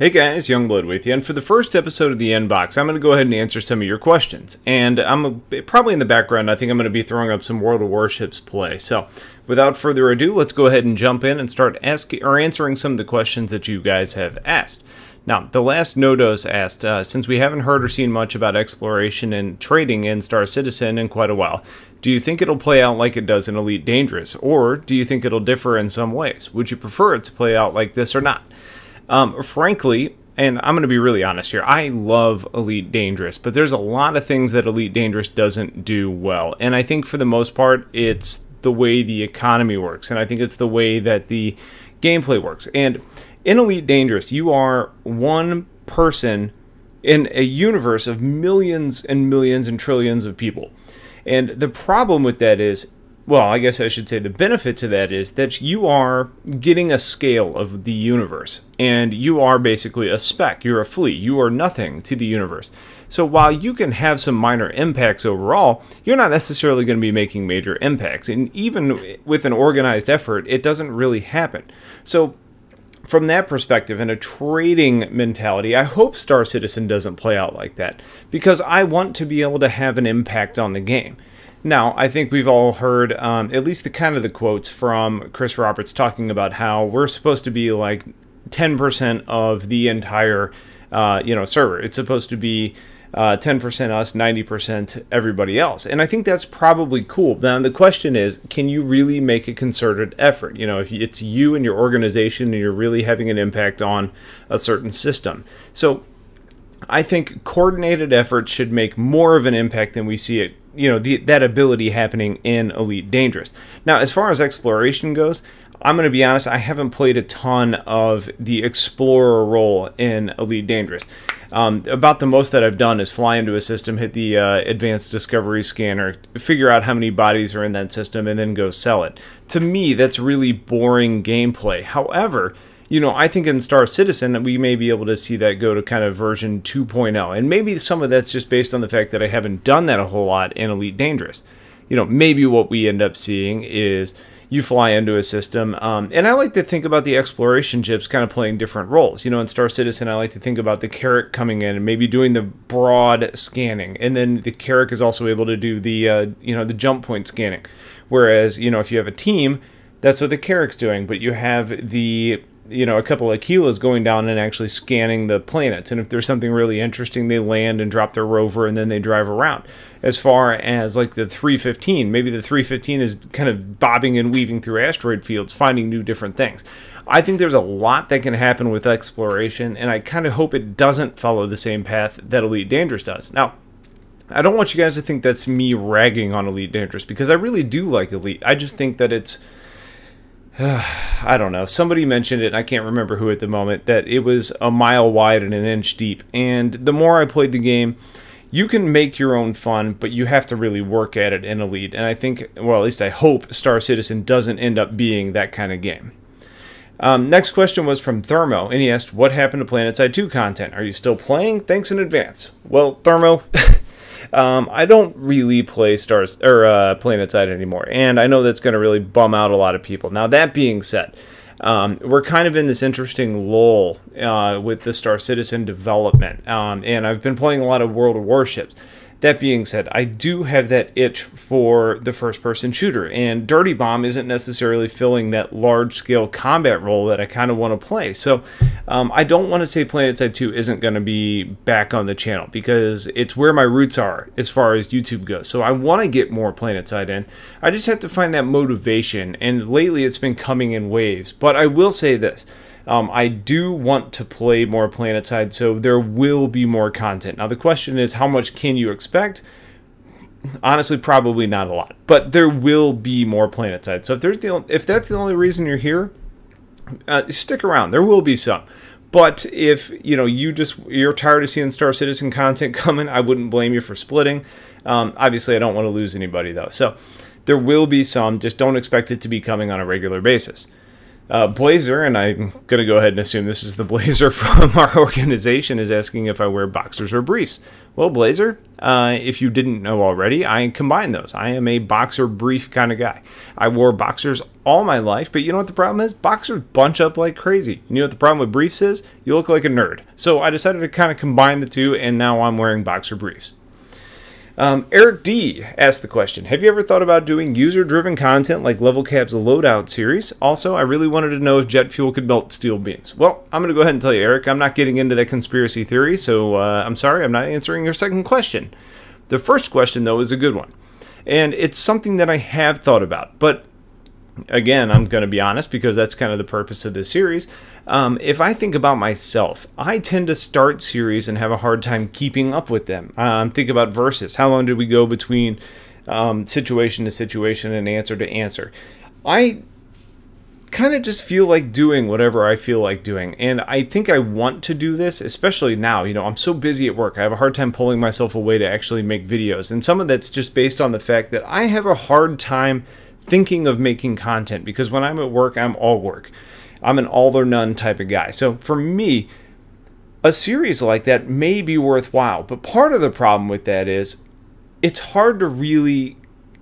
Hey guys, Youngblood with you, and for the first episode of the Inbox, I'm going to go ahead and answer some of your questions. And I'm probably in the background, I think I'm going to be throwing up some World of Warships play. So, without further ado, let's go ahead and jump in and start answering some of the questions that you guys have asked. Now, the last Nodos asked, since we haven't heard or seen much about exploration and trading in Star Citizen in quite a while, do you think it'll play out like it does in Elite Dangerous, or do you think it'll differ in some ways? Would you prefer it to play out like this or not? Frankly, and I'm going to be really honest here, I love Elite Dangerous, but there's a lot of things that Elite Dangerous doesn't do well. And I think for the most part, it's the way the economy works, and I think it's the way that the gameplay works. And in Elite Dangerous, you are one person in a universe of millions and millions and trillions of people. And the problem with that is, well, I guess I should say the benefit to that is that you are getting a scale of the universe, and you are basically a speck. You're a flea. You are nothing to the universe. So while you can have some minor impacts overall, you're not necessarily going to be making major impacts. And even with an organized effort, it doesn't really happen. So from that perspective and a trading mentality, I hope Star Citizen doesn't play out like that, because I want to be able to have an impact on the game. Now, I think we've all heard at least the quotes from Chris Roberts talking about how we're supposed to be like 10% of the entire server. It's supposed to be 10% us, 90% everybody else. And I think that's probably cool. Now, the question is, can you really make a concerted effort? You know, if it's you and your organization and you're really having an impact on a certain system. So I think coordinated efforts should make more of an impact than we see it, that ability happening in Elite Dangerous. Now, as far as exploration goes, I'm going to be honest, I haven't played a ton of the explorer role in Elite Dangerous. About the most that I've done is fly into a system, hit the advanced discovery scanner, figure out how many bodies are in that system, and then go sell it. To me, that's really boring gameplay. However, I think in Star Citizen, we may be able to see that go to kind of version 2.0. And maybe some of that's just based on the fact that I haven't done that a whole lot in Elite Dangerous. Maybe what we end up seeing is you fly into a system. And I like to think about the exploration ships kind of playing different roles. In Star Citizen, I like to think about the Carrack coming in and maybe doing the broad scanning. And then the Carrack is also able to do the, the jump point scanning. Whereas, if you have a team, that's what the Carrack's doing. But you have the a couple of Aquilas going down and actually scanning the planets. And if there's something really interesting, they land and drop their rover and then they drive around. As far as like the 315, maybe the 315 is kind of bobbing and weaving through asteroid fields, finding new different things. I think there's a lot that can happen with exploration, and I kind of hope it doesn't follow the same path that Elite Dangerous does. Now, I don't want you guys to think that's me ragging on Elite Dangerous, because I really do like Elite. I just think that it's I don't know. Somebody mentioned it, I can't remember who at the moment, that it was a mile wide and an inch deep. And the more I played the game, you can make your own fun, but you have to really work at it in Elite. And I think, well, at least I hope Star Citizen doesn't end up being that kind of game. Next question was from Thermo, and he asked, what happened to Planetside 2 content? Are you still playing? Thanks in advance. Well, Thermo, I don't really play Planetside anymore, and I know that's going to really bum out a lot of people. Now, that being said, we're kind of in this interesting lull with the Star Citizen development, and I've been playing a lot of World of Warships. That being said, I do have that itch for the first-person shooter, and Dirty Bomb isn't necessarily filling that large-scale combat role that I kind of want to play. So I don't want to say Planetside 2 isn't going to be back on the channel, because it's where my roots are as far as YouTube goes. So I want to get more Planetside in. I just have to find that motivation, and lately it's been coming in waves. But I will say this. I do want to play more Planetside, so there will be more content. Now, the question is, how much can you expect? Honestly, probably not a lot, but there will be more Planetside. So if that's the only reason you're here, stick around. There will be some. But if you're tired of seeing Star Citizen content coming, I wouldn't blame you for splitting. Obviously, I don't want to lose anybody though, so there will be some. Just don't expect it to be coming on a regular basis. Blazer, and I'm going to go ahead and assume this is the Blazer from our organization, is asking if I wear boxers or briefs. Well, Blazer, if you didn't know already, I combine those. I am a boxer brief kind of guy. I wore boxers all my life, but you know what the problem is? Boxers bunch up like crazy. You know what the problem with briefs is? You look like a nerd. So I decided to kind of combine the two, and now I'm wearing boxer briefs. Eric D. asked the question, have you ever thought about doing user-driven content like Level Cap's Loadout series? Also, I really wanted to know if jet fuel could melt steel beams. Well, I'm going to go ahead and tell you, Eric, I'm not getting into that conspiracy theory, so I'm sorry, I'm not answering your second question. The first question, though, is a good one, and it's something that I have thought about, but again, I'm going to be honest because that's kind of the purpose of this series. If I think about myself, I tend to start series and have a hard time keeping up with them. Think about verses. How long did we go between situation to situation and answer to answer? I kind of just feel like doing whatever I feel like doing, and I think I want to do this, especially now. You know, I'm so busy at work, I have a hard time pulling myself away to actually make videos, and some of that's just based on the fact that I have a hard time thinking of making content, because when I'm at work, I'm all work. I'm an all or none type of guy. So for me, a series like that may be worthwhile, but part of the problem with that is it's hard to really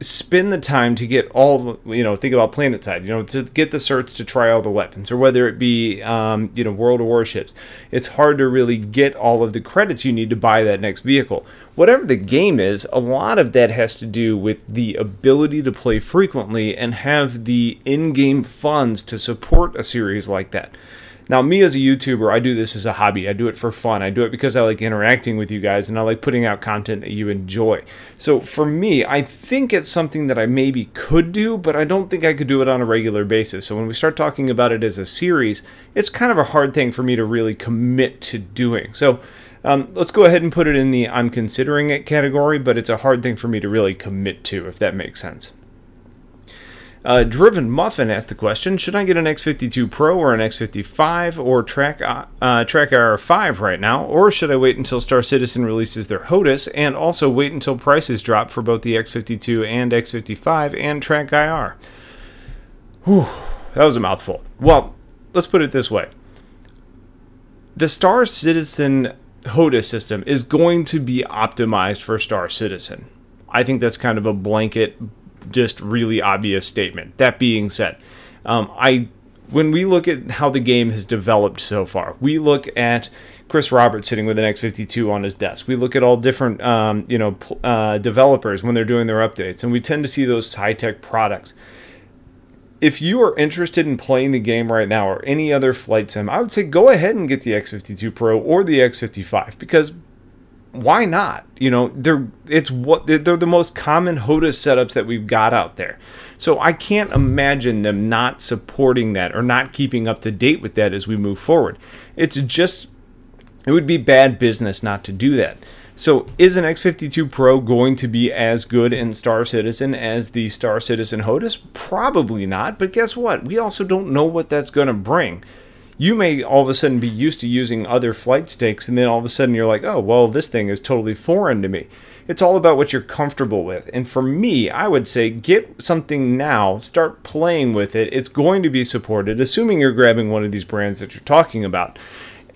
spend the time to get all, think about Planetside, to get the certs to try all the weapons, or whether it be, World of Warships. It's hard to really get all of the credits you need to buy that next vehicle. Whatever the game is, a lot of that has to do with the ability to play frequently and have the in-game funds to support a series like that. Now, me as a YouTuber, I do this as a hobby. I do it for fun. I do it because I like interacting with you guys, and I like putting out content that you enjoy. So for me, I think it's something that I maybe could do, but I don't think I could do it on a regular basis. So when we start talking about it as a series, it's kind of a hard thing for me to really commit to doing. So let's go ahead and put it in the I'm considering it category, but it's a hard thing for me to really commit to, if that makes sense. Driven Muffin asked the question, should I get an X52 Pro or an X55 or Track IR5 right now, or should I wait until Star Citizen releases their HOTAS, and also wait until prices drop for both the X52 and X55 and Track IR? Whew, that was a mouthful. Well, let's put it this way. The Star Citizen HOTAS system is going to be optimized for Star Citizen. I think that's kind of a blanket, just really obvious statement. That being said, when we look at how the game has developed so far, we look at Chris Roberts sitting with an X52 on his desk. We look at all different developers when they're doing their updates, and we tend to see those high-tech products. If you are interested in playing the game right now or any other flight sim, I would say go ahead and get the X52 Pro or the X55, because why not? They're the most common HOTAS setups that we've got out there. So I can't imagine them not supporting that or not keeping up to date with that as we move forward. It would be bad business not to do that. So is an X52 Pro going to be as good in Star Citizen as the Star Citizen HOTAS? Probably not, but guess what? We also don't know what that's going to bring. You may all of a sudden be used to using other flight sticks, and then all of a sudden you're like, oh, well, this thing is totally foreign to me. It's all about what you're comfortable with. And for me, I would say get something now, start playing with it. It's going to be supported, assuming you're grabbing one of these brands that you're talking about.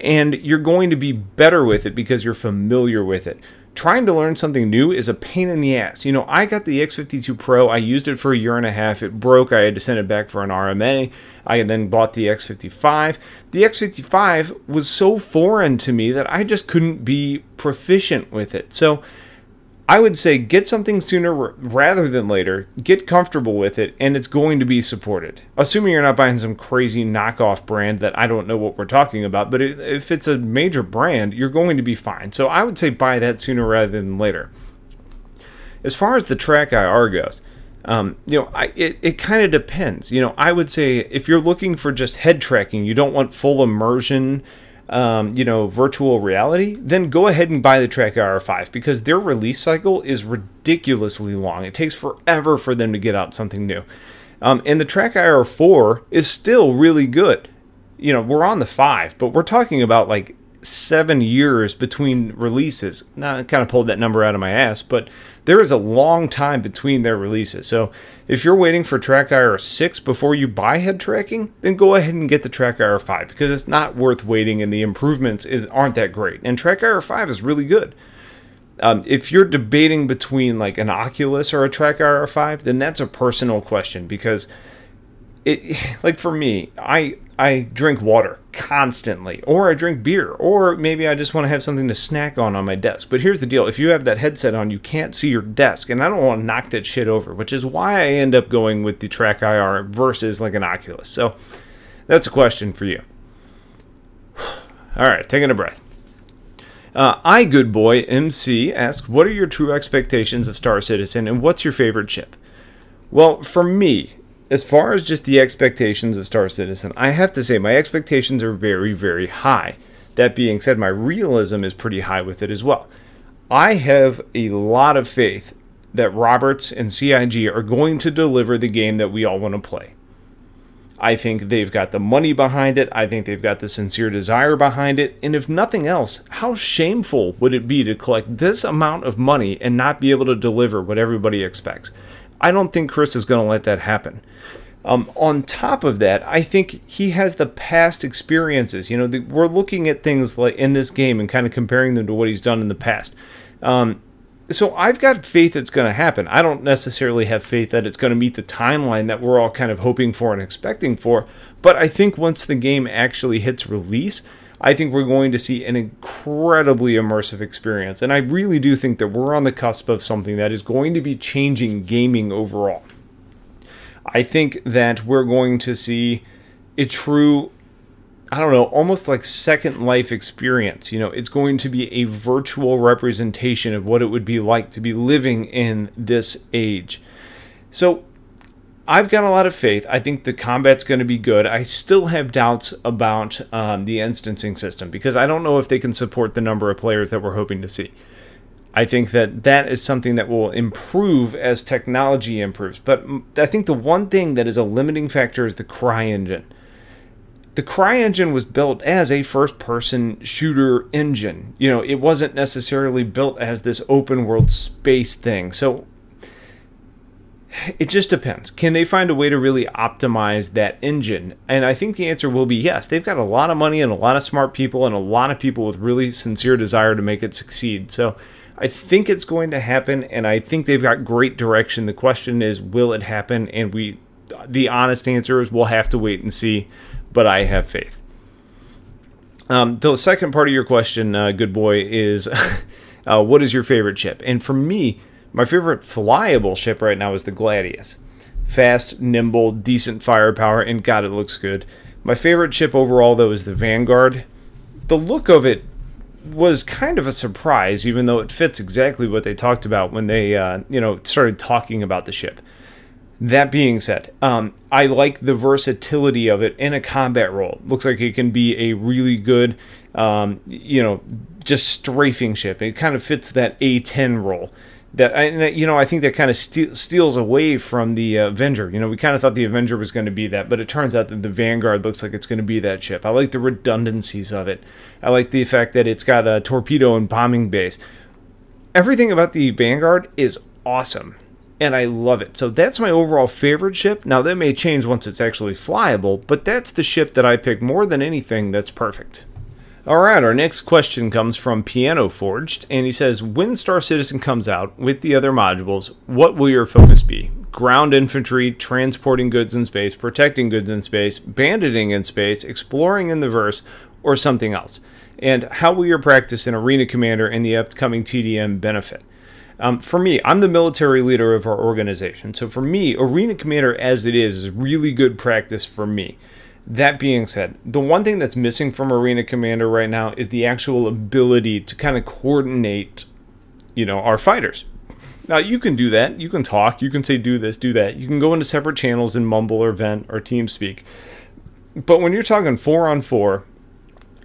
And you're going to be better with it because you're familiar with it. Trying to learn something new is a pain in the ass. I got the X52 Pro. I used it for a year and a half. It broke. I had to send it back for an RMA. I then bought the X55. The X55 was so foreign to me that I just couldn't be proficient with it. So I would say get something sooner rather than later, get comfortable with it, and it's going to be supported. Assuming you're not buying some crazy knockoff brand that I don't know what we're talking about, but if it's a major brand, you're going to be fine. So I would say buy that sooner rather than later. As far as the Track IR goes, it kind of depends. I would say if you're looking for just head tracking, you don't want full immersion, virtual reality, then go ahead and buy the Track IR5, because their release cycle is ridiculously long. It takes forever for them to get out something new. And the Track IR4 is still really good. We're on the 5, but we're talking about like 7 years between releases. Now, I kind of pulled that number out of my ass, but there is a long time between their releases. So if you're waiting for TrackIR 6 before you buy head tracking, then go ahead and get the TrackIR 5 because it's not worth waiting and the improvements aren't that great. And TrackIR 5 is really good. If you're debating between like an Oculus or a TrackIR 5, then that's a personal question because like for me, I drink water constantly, or I drink beer, or maybe I just want to have something to snack on my desk. But here's the deal. If you have that headset on, you can't see your desk, and I don't want to knock that shit over, which is why I end up going with the TrackIR versus like an Oculus. So that's a question for you. All right, taking a breath. Good boy MC asks, what are your true expectations of Star Citizen, and what's your favorite ship? Well, for me, as far as just the expectations of Star Citizen, I have to say my expectations are very, very high. That being said, my realism is pretty high with it as well. I have a lot of faith that Roberts and CIG are going to deliver the game that we all want to play. I think they've got the money behind it. I think they've got the sincere desire behind it. And if nothing else, how shameful would it be to collect this amount of money and not be able to deliver what everybody expects? I don't think Chris is going to let that happen. On top of that, I think he has the past experiences. You know, we're looking at things like in this game and kind of comparing them to what he's done in the past. So I've got faith it's going to happen. I don't necessarily have faith that it's going to meet the timeline that we're all kind of hoping for and expecting for. But I think once the game actually hits release, I think we're going to see an incredibly immersive experience. And I really do think that we're on the cusp of something that is going to be changing gaming overall. I think that we're going to see a true, I don't know, almost like Second Life experience. You know, it's going to be a virtual representation of what it would be like to be living in this age. So I've got a lot of faith. I think the combat's going to be good. I still have doubts about the instancing system because I don't know if they can support the number of players that we're hoping to see. I think that that is something that will improve as technology improves. But I think the one thing that is a limiting factor is the CryEngine. The CryEngine was built as a first-person shooter engine. You know, it wasn't necessarily built as this open-world space thing. So it just depends. Can they find a way to really optimize that engine? And I think the answer will be yes. They've got a lot of money and a lot of smart people and a lot of people with really sincere desire to make it succeed. So I think it's going to happen, and I think they've got great direction. The question is, will it happen? And the honest answer is we'll have to wait and see, but I have faith. The second part of your question, good boy, is what is your favorite ship? And for me, my favorite flyable ship right now is the Gladius. Fast, nimble, decent firepower, and God, it looks good. My favorite ship overall, though, is the Vanguard. The look of it was kind of a surprise, even though it fits exactly what they talked about when they, started talking about the ship. That being said, I like the versatility of it in a combat role. Looks like it can be a really good, just strafing ship. It kind of fits that A-10 role. That I think that kind of steals away from the Avenger. You know, we kind of thought the Avenger was going to be that, but it turns out that the Vanguard looks like it's going to be that ship. I like the redundancies of it. I like the fact that it's got a torpedo and bombing base. Everything about the Vanguard is awesome, and I love it. So that's my overall favorite ship. Now, that may change once it's actually flyable, but that's the ship that I pick more than anything that's perfect. Alright, our next question comes from Piano Forged, and he says, when Star Citizen comes out with the other modules, what will your focus be? Ground infantry, transporting goods in space, protecting goods in space, banditing in space, exploring in the verse, or something else? And how will your practice in Arena Commander and the upcoming TDM benefit? For me, I'm the military leader of our organization, so for me, Arena Commander as it is really good practice for me. That being said, the one thing that's missing from Arena Commander right now is the actual ability to kind of coordinate, our fighters. Now, you can do that. You can talk. You can say, do this, do that. You can go into separate channels and mumble or vent or TeamSpeak. But when you're talking 4-on-4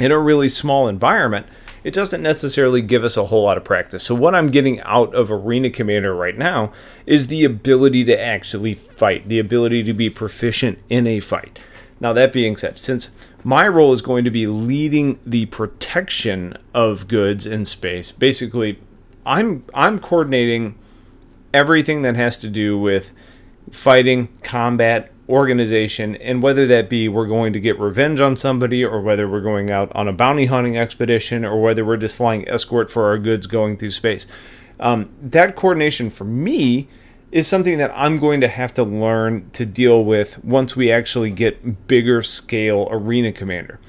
in a really small environment, it doesn't necessarily give us a whole lot of practice. So what I'm getting out of Arena Commander right now is the ability to actually fight, the ability to be proficient in a fight. Now, that being said, since My role is going to be leading the protection of goods in space. Basically, I'm coordinating everything that has to do with fighting, combat, organization, and whether that be we're going to get revenge on somebody, or whether we're going out on a bounty hunting expedition, or whether we're just flying escort for our goods going through space. That coordination for me is something that I'm going to have to learn to deal with once we actually get bigger scale arena commander.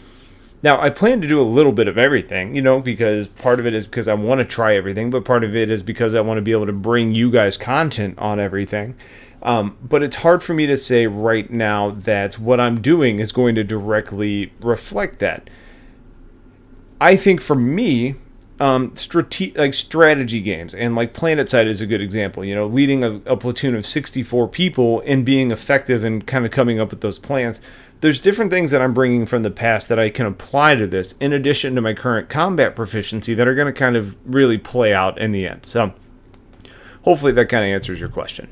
Now, I plan to do a little bit of everything, you know, because part of it is because I want to try everything, but part of it is because I want to be able to bring you guys content on everything. But it's hard for me to say right now that what I'm doing is going to directly reflect that. I think for me, strategy games, and like Planetside is a good example, you know, leading a platoon of 64 people and being effective and kind of coming up with those plans. There's different things that I'm bringing from the past that I can apply to this, in addition to my current combat proficiency, that are going to kind of really play out in the end. So hopefully that kind of answers your question.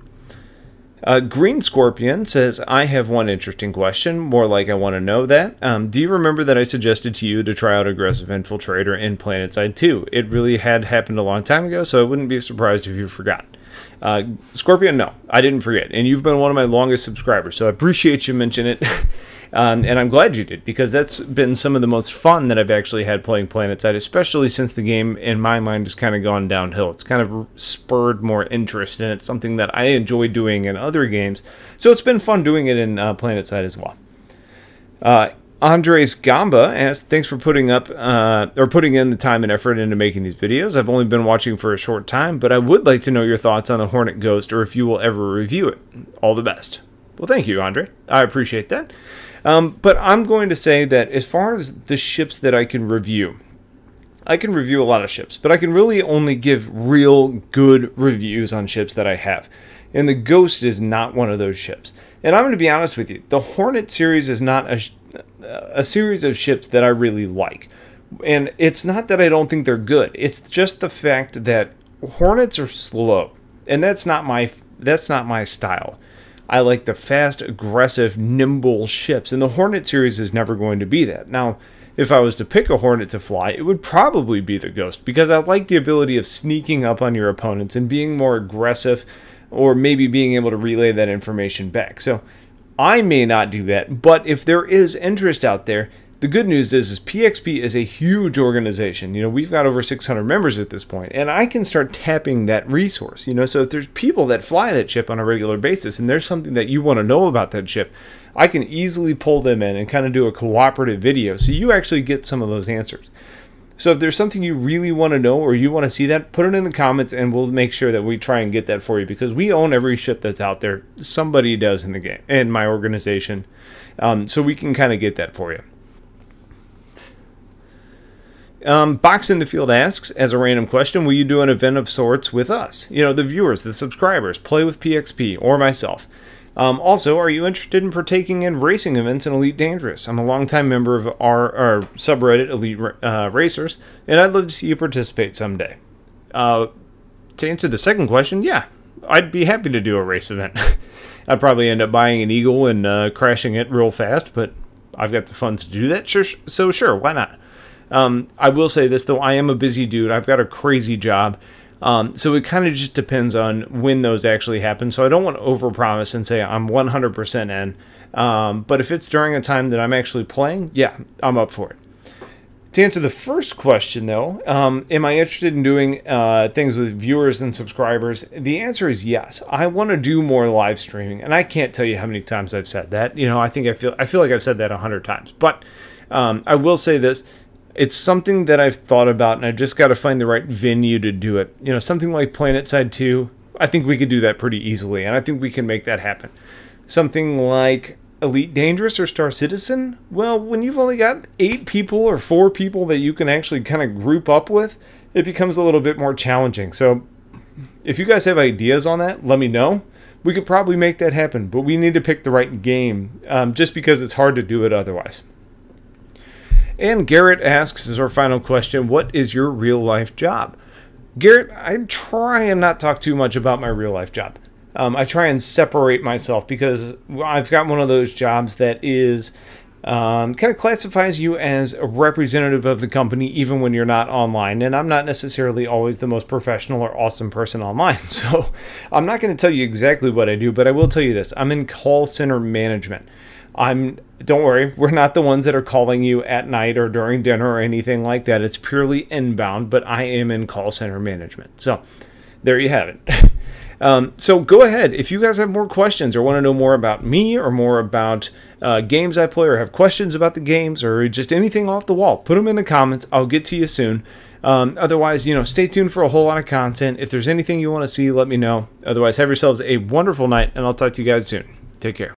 Green Scorpion says, I have one interesting question, more like I want to know that. Do you remember that I suggested to you to try out Aggressive Infiltrator in Planetside 2? It really had happened a long time ago, so I wouldn't be surprised if you forgot. Scorpion, no, I didn't forget. And you've been one of my longest subscribers, so I appreciate you mentioning it. And I'm glad you did, because that's been some of the most fun that I've actually had playing Planetside, especially since the game, in my mind, has kind of gone downhill. It's kind of spurred more interest, and it's something that I enjoy doing in other games. So it's been fun doing it in Planetside as well. Andres Gamba asks, thanks for putting in the time and effort into making these videos. I've only been watching for a short time, but I would like to know your thoughts on the Hornet Ghost, or if you will ever review it. All the best. Well, thank you, Andre. I appreciate that. But I'm going to say that as far as the ships that I can review a lot of ships, but I can really only give real good reviews on ships that I have. And the Ghost is not one of those ships. And I'm going to be honest with you, the Hornet series is not a series of ships that I really like. And it's not that I don't think they're good. It's just the fact that Hornets are slow. And that's not my style. I like the fast, aggressive, nimble ships, and the Hornet series is never going to be that. Now, if I was to pick a Hornet to fly, it would probably be the Ghost, because I like the ability of sneaking up on your opponents and being more aggressive, or maybe being able to relay that information back. So I may not do that, but if there is interest out there, the good news is PXP is a huge organization. You know, we've got over 600 members at this point, and I can start tapping that resource. You know, so if there's people that fly that ship on a regular basis, and there's something that you want to know about that ship, I can easily pull them in and kind of do a cooperative video, so you actually get some of those answers. So if there's something you really want to know, or you want to see that, put it in the comments, and we'll make sure that we try and get that for you, because we own every ship that's out there. Somebody does in the game, in my organization, so we can kind of get that for you. Box in the Field asks, as a random question, will you do an event of sorts with us? You know, the viewers, the subscribers, Play with PXP, or myself. Also, are you interested in partaking in racing events in Elite Dangerous? I'm a longtime member of our subreddit, Elite Racers, and I'd love to see you participate someday. To answer the second question, yeah, I'd be happy to do a race event. I'd probably end up buying an Eagle and crashing it real fast, but I've got the funds to do that, so sure, why not? I will say this, though, I am a busy dude. I've got a crazy job. So it kind of just depends on when those actually happen. So I don't want to overpromise and say I'm 100% in. But if it's during a time that I'm actually playing, yeah, I'm up for it. To answer the first question, though, am I interested in doing things with viewers and subscribers? The answer is yes. I want to do more live streaming, and I can't tell you how many times I've said that. You know, I feel like I've said that 100 times. But I will say this. It's something that I've thought about, and I've just got to find the right venue to do it. You know, something like Planetside 2, I think we could do that pretty easily, and I think we can make that happen. Something like Elite Dangerous or Star Citizen, well, when you've only got 8 people or 4 people that you can actually kind of group up with, it becomes a little bit more challenging. So if you guys have ideas on that, let me know. We could probably make that happen, but we need to pick the right game, just because it's hard to do it otherwise. And Garrett asks, as our final question, what is your real-life job? Garrett, I try and not talk too much about my real-life job. I try and separate myself, because I've got one of those jobs that is kind of classifies you as a representative of the company even when you're not online. And I'm not necessarily always the most professional or awesome person online, so I'm not going to tell you exactly what I do, but I will tell you this. I'm in call center management. Don't worry, we're not the ones that are calling you at night or during dinner or anything like that. It's purely inbound, but I am in call center management. So there you have it. So go ahead. If you guys have more questions or want to know more about me or more about games I play or have questions about the games or just anything off the wall, put them in the comments. I'll get to you soon. Otherwise, stay tuned for a whole lot of content. If there's anything you want to see, let me know. Otherwise, have yourselves a wonderful night, and I'll talk to you guys soon. Take care.